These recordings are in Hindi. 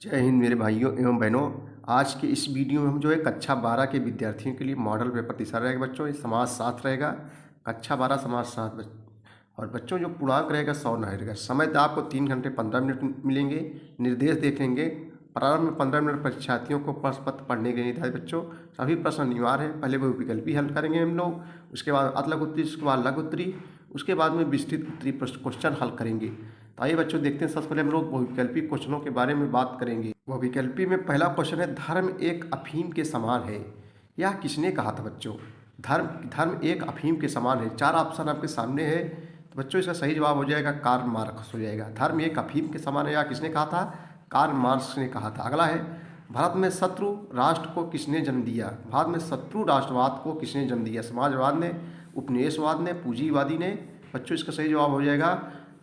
जय हिंद मेरे भाइयों एवं बहनों। आज के इस वीडियो में हम जो है कक्षा 12 के विद्यार्थियों के लिए मॉडल पेपर तैयार रहेगा बच्चों। ये समाजशास्त्र रहेगा, कक्षा 12 समाजशास्त्र। और बच्चों जो पूर्णांक रहेगा 100 ना रहेगा। समय तो आपको 3 घंटे 15 मिनट मिलेंगे। निर्देश देखेंगे। प्रारंभ में 15 मिनट परीक्षार्थियों को प्रश्न पत्र पढ़ने के लिए था बच्चों। सभी प्रश्न अनिवार्य है। पहले वो विकल्पी हल करेंगे हम लोग, उसके बाद अतलक उत्तरी, उसके बाद लघु उत्तरी, उसके बाद में विस्तृत उत्तरी क्वेश्चन हल करेंगे। तो आइए बच्चों देखते हैं। सबसे पहले हम लोग बहुविकल्पी क्वेश्चनों के बारे में बात करेंगे। बहुविकल्पी में पहला क्वेश्चन है, धर्म एक अफीम के समान है। यह किसने कहा था बच्चों? धर्म धर्म एक अफीम के समान है। 4 ऑप्शन आपके सामने है। तो बच्चों इसका सही जवाब हो जाएगा कार्ल मार्क्स हो जाएगा। धर्म एक अफीम के समान है, यह किसने कहा था? कार्ल मार्क्स ने कहा था। अगला है, भारत में शत्रु राष्ट्र को किसने जन्म दिया? भारत में शत्रु राष्ट्रवाद को किसने जन्म दिया? समाजवाद ने, उपनिवेशवाद ने, पूंजीवादी ने? बच्चों इसका सही जवाब हो जाएगा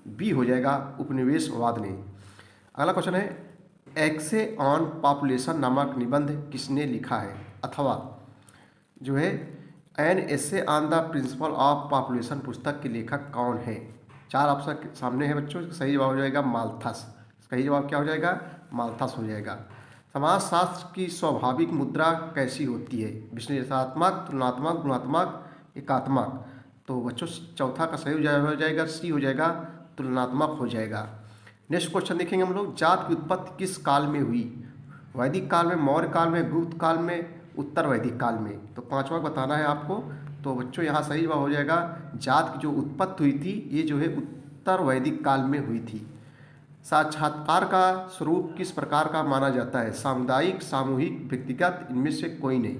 बी हो जाएगा, उपनिवेशवाद ने। अगला क्वेश्चन है, एक्से ऑन पॉपुलेशन नामक निबंध किसने लिखा है? अथवा जो है an essay on the principle of population पुस्तक के लेखक कौन है? 4 ऑप्शन सामने है बच्चों। इसका सही जवाब हो जाएगा माल्थस। सही जवाब क्या हो जाएगा? माल्थस हो जाएगा। समाजशास्त्र की स्वाभाविक मुद्रा कैसी होती है? विश्लेषणात्मक, तुलनात्मक, गुणात्मक, एकात्मक? तो बच्चों चौथा का सही हो जाएगा सी हो जाएगा, तुलनात्मक हो जाएगा। नेक्स्ट क्वेश्चन देखेंगे हम लोग, जात की उत्पत्ति किस काल में हुई? वैदिक काल में, मौर्य काल में, गुप्त काल में, उत्तर वैदिक काल में? तो 5वां बताना है आपको। तो बच्चों यहाँ सही जवाब हो जाएगा, जात की जो उत्पत्ति हुई थी ये जो है उत्तर वैदिक काल में हुई थी। साक्षात्कार का स्वरूप किस प्रकार का माना जाता है? सामुदायिक, सामूहिक, व्यक्तिगत, इनमें से कोई नहीं?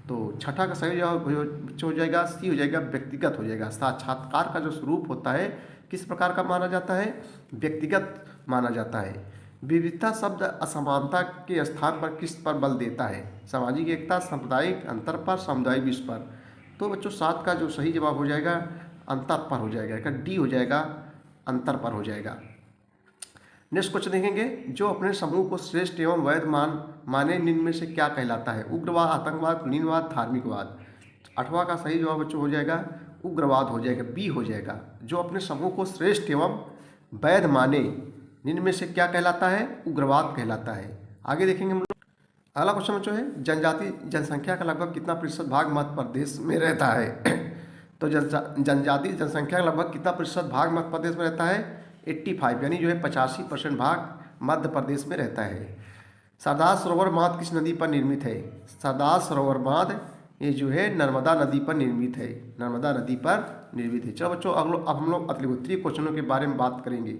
तो छठा का सही जवाब बच्चों हो जाएगा सी हो जाएगा, व्यक्तिगत हो जाएगा। साक्षात्कार का जो स्वरूप होता है किस प्रकार का माना जाता है? व्यक्तिगत माना जाता है। विविधता शब्द असमानता के स्थान पर किस पर बल देता है? सामाजिक एकता, सांप्रदायिक अंतर पर, सामुदायिक विश्व पर? तो बच्चों 7 का जो सही जवाब हो जाएगा अंतर पर हो जाएगा, डी हो जाएगा, अंतर पर हो जाएगा। नेक्स्ट क्वेश्चन देखेंगे, जो अपने समूह को श्रेष्ठ एवं वैध माने निम्न में से क्या कहलाता है? उग्रवाद, आतंकवाद, कुलीनवाद, धार्मिकवाद? 8वां का सही जवाब बच्चों हो जाएगा उग्रवाद हो जाएगा, बी हो जाएगा। जो अपने समूह को श्रेष्ठ एवं वैध माने निम्न में से क्या कहलाता है? उग्रवाद कहलाता है। आगे देखेंगे हम लोग। अगला क्वेश्चन बच्चों है, जनजाति जनसंख्या का लगभग कितना प्रतिशत भाग मध्य प्रदेश में रहता है? तो जनजाति जनसंख्या का लगभग कितना प्रतिशत भाग मध्य प्रदेश में रहता है? 85, यानी जो है 85% भाग मध्य प्रदेश में रहता है। सरदार सरोवर बांध किस नदी पर निर्मित है? सरदार सरोवर बांध ये जो है नर्मदा नदी पर निर्मित है, नर्मदा नदी पर निर्मित है। चलो बच्चों अब हम लोग अतलगुत्तरी क्वेश्चनों के बारे में बात करेंगे।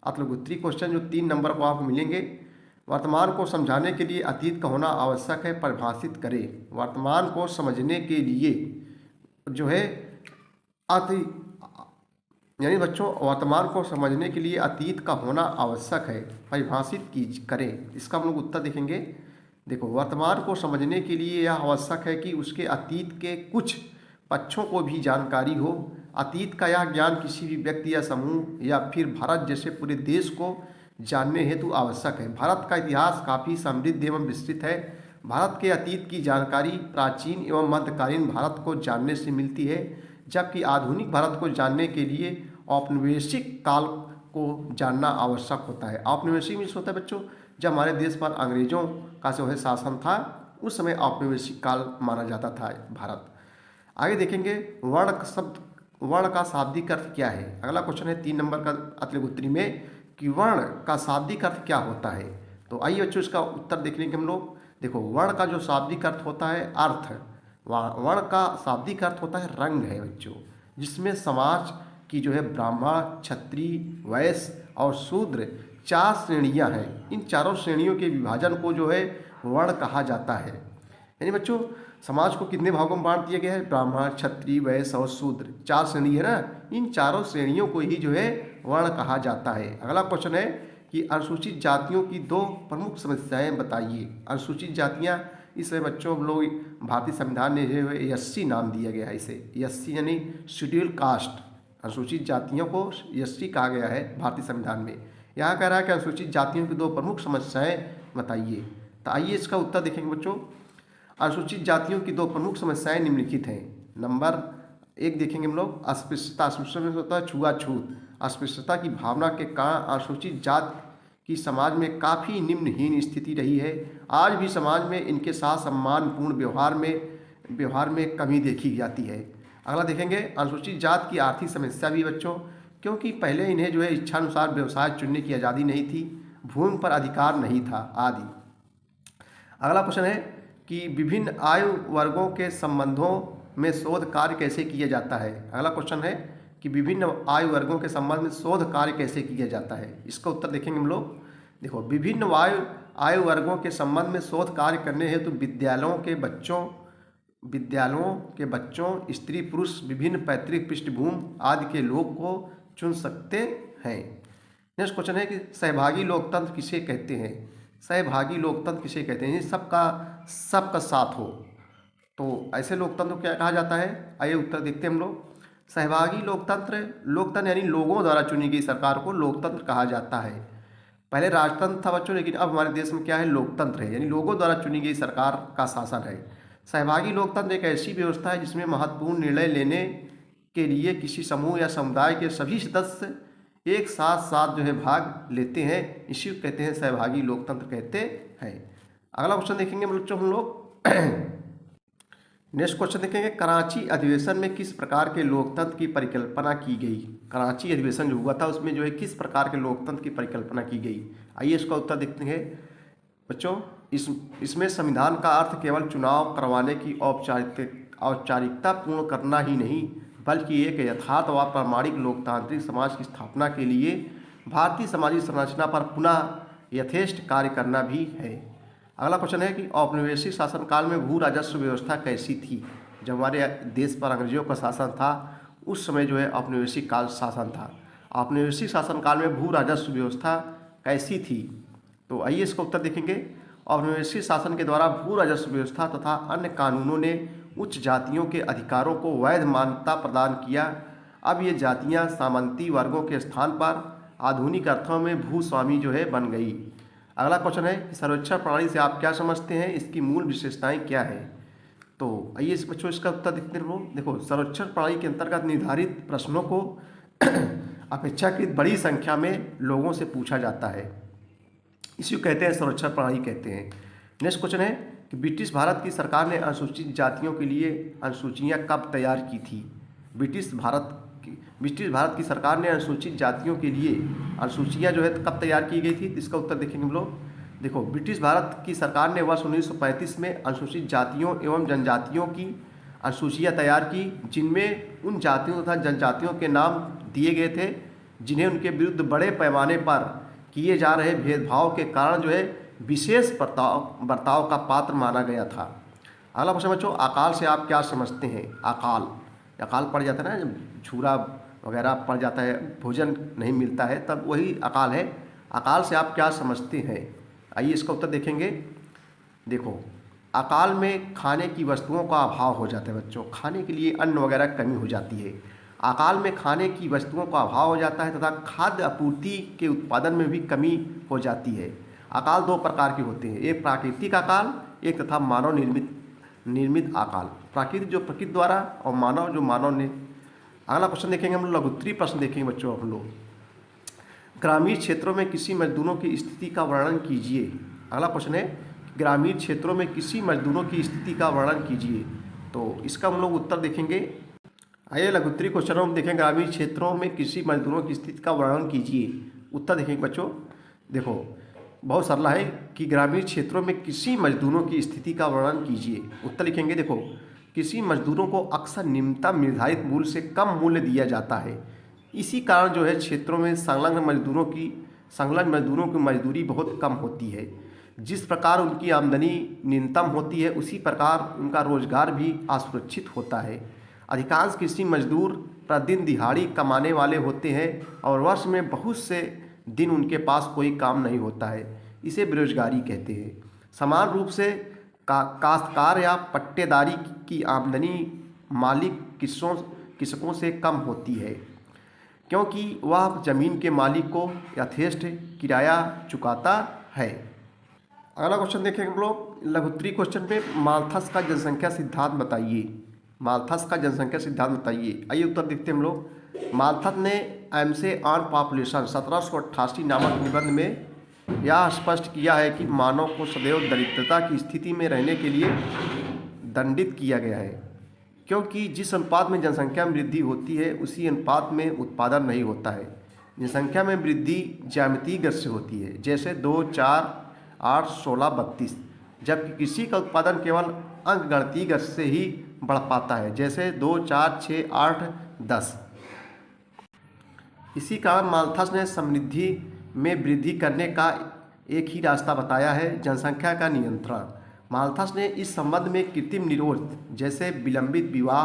अतलगुत्तरी क्वेश्चन जो 3 नंबर को आपको मिलेंगे। वर्तमान को समझाने के लिए अतीत का होना आवश्यक है, परिभाषित करें। वर्तमान को समझने के लिए जो है अति यानी बच्चों वर्तमान को समझने के लिए अतीत का होना आवश्यक है, परिभाषित करें। इसका हम लोग उत्तर देखेंगे। देखो, वर्तमान को समझने के लिए यह आवश्यक है कि उसके अतीत के कुछ पक्षों को भी जानकारी हो। अतीत का यह ज्ञान किसी भी व्यक्ति या समूह या फिर भारत जैसे पूरे देश को जानने हेतु आवश्यक है। भारत का इतिहास काफ़ी समृद्ध एवं विस्तृत है। भारत के अतीत की जानकारी प्राचीन एवं मध्यकालीन भारत को जानने से मिलती है, जबकि आधुनिक भारत को जानने के लिए औपनिवेशिक काल को जानना आवश्यक होता है। औपनिवेशिक मीन्स होता है बच्चों जब हमारे देश पर अंग्रेजों का जो है शासन था, उस समय औपनिवेशिक काल माना जाता था भारत। आगे देखेंगे, वर्ण का शाब्दिक अर्थ क्या है? अगला क्वेश्चन है 3 नंबर का अतलगुत्तरी में कि वर्ण का शाब्दिक अर्थ क्या होता है? तो आइए बच्चों इसका उत्तर देखने के हम लोग। देखो, वर्ण का जो शाब्दिक अर्थ होता है अर्थ, वर्ण का शाब्दिक अर्थ होता है रंग है बच्चों, जिसमें समाज की जो है ब्राह्मण, क्षत्रिय, वैश्य और शूद्र 4 श्रेणियां हैं। इन चारों श्रेणियों के विभाजन को जो है वर्ण कहा जाता है। यानी बच्चों समाज को कितने भागों में बांट दिया गया है? ब्राह्मण, क्षत्रिय, वैश्य और शूद्र, 4 श्रेणी है ना। इन चारों श्रेणियों को ही जो है वर्ण कहा जाता है। अगला क्वेश्चन है कि अनुसूचित जातियों की 2 प्रमुख समस्याएं बताइए। अनुसूचित जातियां, इसे बच्चों हम लोग भारतीय संविधान ने जो है एससी नाम दिया गया है। इसे एससी यानी शेड्यूल कास्ट, अनुसूचित जातियों को एससी कहा गया है भारतीय संविधान में। यहाँ कह रहा है कि अनुसूचित जातियों की 2 प्रमुख समस्याएं बताइए। तो आइए इसका उत्तर देखेंगे बच्चों। अनुसूचित जातियों की 2 प्रमुख समस्याएं निम्नलिखित हैं। नंबर 1 देखेंगे हम लोग, अस्पृश्यता। अस्पृश्यता में होता है छुआछूत। अस्पृश्यता की भावना के कारण अनुसूचित जाति कि समाज में काफ़ी निम्नहीन स्थिति रही है। आज भी समाज में इनके साथ सम्मानपूर्ण व्यवहार में कमी देखी जाती है। अगला देखेंगे, अनुसूचित जात की आर्थिक समस्या भी बच्चों, क्योंकि पहले इन्हें जो है इच्छानुसार व्यवसाय चुनने की आज़ादी नहीं थी, भूमि पर अधिकार नहीं था आदि। अगला क्वेश्चन है कि विभिन्न आयु वर्गों के संबंधों में शोध कार्य कैसे किया जाता है। अगला क्वेश्चन है कि विभिन्न आयु वर्गों के संबंध में शोध कार्य कैसे किया जाता है। इसका उत्तर देखेंगे हम लोग। देखो, विभिन्न आयु वर्गों के संबंध में शोध कार्य करने हेतु विद्यालयों के बच्चों, स्त्री पुरुष, विभिन्न पैतृक पृष्ठभूमि आदि के लोग को चुन सकते हैं। नेक्स्ट क्वेश्चन है कि सहभागी लोकतंत्र किसे कहते हैं। सहभागी लोकतंत्र किसे कहते हैं। सबका साथ हो तो ऐसे लोकतंत्र को क्या कहा जाता है। आइए उत्तर देखते हैं हम लोग। सहभागी लोकतंत्र यानी लोगों द्वारा चुनी गई सरकार को लोकतंत्र कहा जाता है। पहले राजतंत्र था बच्चों, लेकिन अब हमारे देश में क्या है, लोकतंत्र है, यानी लोगों द्वारा चुनी गई सरकार का शासन है। सहभागी लोकतंत्र एक ऐसी व्यवस्था है जिसमें महत्वपूर्ण निर्णय लेने के लिए किसी समूह या समुदाय के सभी सदस्य एक साथ जो है भाग लेते हैं, इसी को कहते हैं सहभागी लोकतंत्र कहते हैं। अगला क्वेश्चन देखेंगे बच्चों हम लोग। नेक्स्ट क्वेश्चन देखेंगे, कराची अधिवेशन में किस प्रकार के लोकतंत्र की परिकल्पना की गई। कराची अधिवेशन जो हुआ था उसमें जो है किस प्रकार के लोकतंत्र की परिकल्पना की गई। आइए इसका उत्तर देखते हैं बच्चों। इसमें संविधान का अर्थ केवल चुनाव करवाने की औपचारिकता पूर्ण करना ही नहीं, बल्कि एक यथार्थ व प्रामाणिक लोकतांत्रिक समाज की स्थापना के लिए भारतीय सामाजिक संरचना पर पुनः यथेष्ट कार्य करना भी है। अगला क्वेश्चन है कि औपनिवेशिक शासनकाल में भू राजस्व व्यवस्था कैसी थी। जब हमारे देश पर अंग्रेजों का शासन था उस समय जो है औपनिवेशिक काल शासन था। औपनिवेशिक शासनकाल में भू राजस्व व्यवस्था कैसी थी, तो आइए इसका उत्तर देखेंगे। औपनिवेशिक शासन के द्वारा भू राजस्व व्यवस्था तथा अन्य कानूनों ने उच्च जातियों के अधिकारों को वैध मान्यता प्रदान किया। अब ये जातियां सामंती वर्गों के स्थान पर आधुनिक अर्थों में भूस्वामी जो है बन गई। अगला क्वेश्चन है कि सर्वेक्षण प्रणाली से आप क्या समझते हैं, इसकी मूल विशेषताएं क्या है। तो आइए इस बच्चों इसका उत्तर देखते हैं। देखो, सर्वेक्षण प्रणाली के अंतर्गत निर्धारित प्रश्नों को अपेक्षाकृत बड़ी संख्या में लोगों से पूछा जाता है, इसी को कहते हैं सर्वेक्षण प्रणाली कहते हैं। नेक्स्ट क्वेश्चन है कि ब्रिटिश भारत की सरकार ने अनुसूचित जातियों के लिए अनुसूचियाँ कब तैयार की थी। ब्रिटिश भारत की सरकार ने अनुसूचित जातियों के लिए अनुसूचियाँ जो है कब तैयार की गई थी, इसका उत्तर देखेंगे हम लोग। देखो, ब्रिटिश भारत की सरकार ने वर्ष 1935 में अनुसूचित जातियों एवं जनजातियों की अनुसूचियाँ तैयार की, जिनमें उन जातियों तथा जनजातियों के नाम दिए गए थे जिन्हें उनके विरुद्ध बड़े पैमाने पर किए जा रहे भेदभाव के कारण जो है विशेष बर्ताव का पात्र माना गया था। अगला क्वेश्चन बच्चों, अकाल से आप क्या समझते हैं। अकाल पड़ जाता है ना, जब झूरा वगैरह पड़ जाता है, भोजन नहीं मिलता है, तब वही अकाल है। अकाल से आप क्या समझते हैं, आइए इसका उत्तर देखेंगे। देखो, अकाल में खाने की वस्तुओं का अभाव हो जाता है बच्चों, खाने के लिए अन्न वगैरह कमी हो जाती है। अकाल में खाने की वस्तुओं का अभाव हो जाता है तथा खाद्य आपूर्ति के उत्पादन में भी कमी हो जाती है। अकाल दो प्रकार के होते हैं, एक प्राकृतिक अकाल, एक तथा मानव निर्मित अकाल। प्राकृतिक जो प्रकृति द्वारा और मानव जो मानव ने। अगला क्वेश्चन देखेंगे हम लोग, लघुत्तरीय प्रश्न देखेंगे बच्चों हम लोग। ग्रामीण क्षेत्रों में किसी मजदूरों की स्थिति का वर्णन कीजिए। अगला क्वेश्चन है, ग्रामीण क्षेत्रों में किसी मजदूरों की स्थिति का वर्णन कीजिए। तो इसका हम लोग उत्तर देखेंगे। आइए लघुत्तरीय क्वेश्चन हम देखें, ग्रामीण क्षेत्रों में किसी मजदूरों की स्थिति का वर्णन कीजिए। उत्तर देखेंगे बच्चों। देखो, बहुत सरल है कि ग्रामीण क्षेत्रों में किसी मजदूरों की स्थिति का वर्णन कीजिए। उत्तर लिखेंगे। देखो, किसी मजदूरों को अक्सर निम्नतम निर्धारित मूल्य से कम मूल्य दिया जाता है। इसी कारण जो है क्षेत्रों में संलग्न मजदूरों की मजदूरी बहुत कम होती है। जिस प्रकार उनकी आमदनी न्यूनतम होती है उसी प्रकार उनका रोजगार भी असुरक्षित होता है। अधिकांश कृषि मजदूर प्रतिदिन दिहाड़ी कमाने वाले होते हैं और वर्ष में बहुत से दिन उनके पास कोई काम नहीं होता है, इसे बेरोजगारी कहते हैं। समान रूप से काश्तकार या पट्टेदारी की आमदनी मालिक कृषकों से कम होती है, क्योंकि वह जमीन के मालिक को यथेष्ट किराया चुकाता है। अगला क्वेश्चन देखें हम लोग, लघुत्तरीय क्वेश्चन में माल्थस का जनसंख्या सिद्धांत बताइए। माल्थस का जनसंख्या सिद्धांत बताइए। आइए उत्तर देखते हैं हम लोग। माल्थस ने एमसे ऑन पॉपुलेशन 1788 नामक निबंध में यह स्पष्ट किया है कि मानव को सदैव दरिद्रता की स्थिति में रहने के लिए दंडित किया गया है, क्योंकि जिस अनुपात में जनसंख्या में वृद्धि होती है उसी अनुपात में उत्पादन नहीं होता है। जनसंख्या में वृद्धि ज्यामितीय गति से होती है, जैसे 2, 4, 8, 16, 32, जबकि कृषि का उत्पादन केवल अंकगणितीय गति से ही बढ़ पाता है, जैसे 2, 4, 6, 8, 10। इसी कारण माल्थस ने समृद्धि में वृद्धि करने का एक ही रास्ता बताया है, जनसंख्या का नियंत्रण। माल्थस ने इस संबंध में कृत्रिम निरोध जैसे विलंबित विवाह,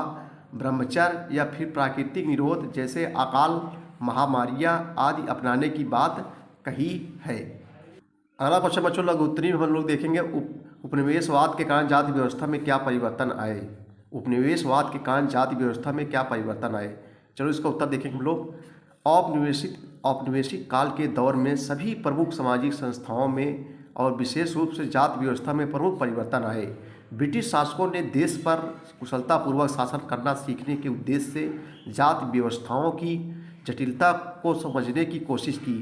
ब्रह्मचर्य या फिर प्राकृतिक निरोध जैसे अकाल, महामारियाँ आदि अपनाने की बात कही है। अगला क्वेश्चन बच्चों लघुत्तरी में हम लोग देखेंगे उपनिवेशवाद के कारण जाति व्यवस्था में क्या परिवर्तन आए। उपनिवेशवाद के कारण जाति व्यवस्था में क्या परिवर्तन आए, चलो इसका उत्तर देखेंगे हम लोग। औपनिवेशिक काल के दौर में सभी प्रमुख सामाजिक संस्थाओं में और विशेष रूप से जाति व्यवस्था में प्रमुख परिवर्तन आए। ब्रिटिश शासकों ने देश पर कुशलतापूर्वक शासन करना सीखने के उद्देश्य से जाति व्यवस्थाओं की जटिलता को समझने की कोशिश की।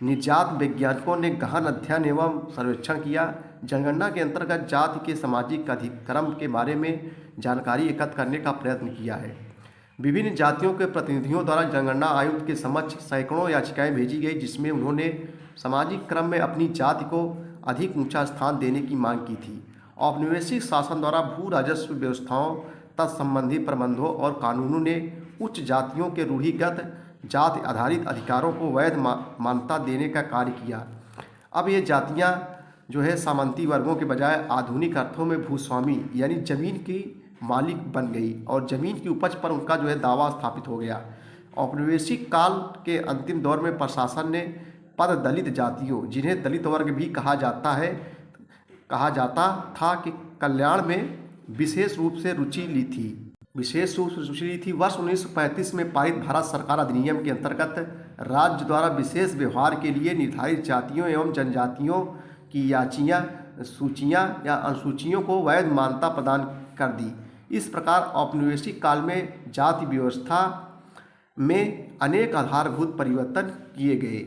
निर्जात वैज्ञानिकों ने गहन अध्ययन एवं सर्वेक्षण किया। जनगणना के अंतर्गत जाति के सामाजिक अधिक्रम के बारे में जानकारी एकत्र करने का प्रयत्न किया है। विभिन्न जातियों के प्रतिनिधियों द्वारा जनगणना आयुक्त के समक्ष सैकड़ों याचिकाएं भेजी गई, जिसमें उन्होंने सामाजिक क्रम में अपनी जाति को अधिक ऊंचा स्थान देने की मांग की थी। औपनिवेशिक शासन द्वारा भू राजस्व व्यवस्थाओं तत्संबंधी प्रबंधों और कानूनों ने उच्च जातियों के रूढ़िगत जाति आधारित अधिकारों को वैध मान्यता देने का कार्य किया। अब ये जातियाँ जो है सामंती वर्गों के बजाय आधुनिक अर्थों में भूस्वामी यानी जमीन की मालिक बन गई और जमीन की उपज पर उनका जो है दावा स्थापित हो गया। औपनिवेशिक काल के अंतिम दौर में प्रशासन ने पद दलित जातियों, जिन्हें दलित वर्ग भी कहा जाता था कि कल्याण में विशेष रूप से रुचि ली थी। वर्ष 1935 में पारित भारत सरकार अधिनियम के अंतर्गत राज्य द्वारा विशेष व्यवहार के लिए निर्धारित जातियों एवं जनजातियों की सूचियाँ या अनुसूचियों को वैध मान्यता प्रदान कर दी। इस प्रकार औपनिवेशिक काल में जाति व्यवस्था में अनेक आधारभूत परिवर्तन किए गए।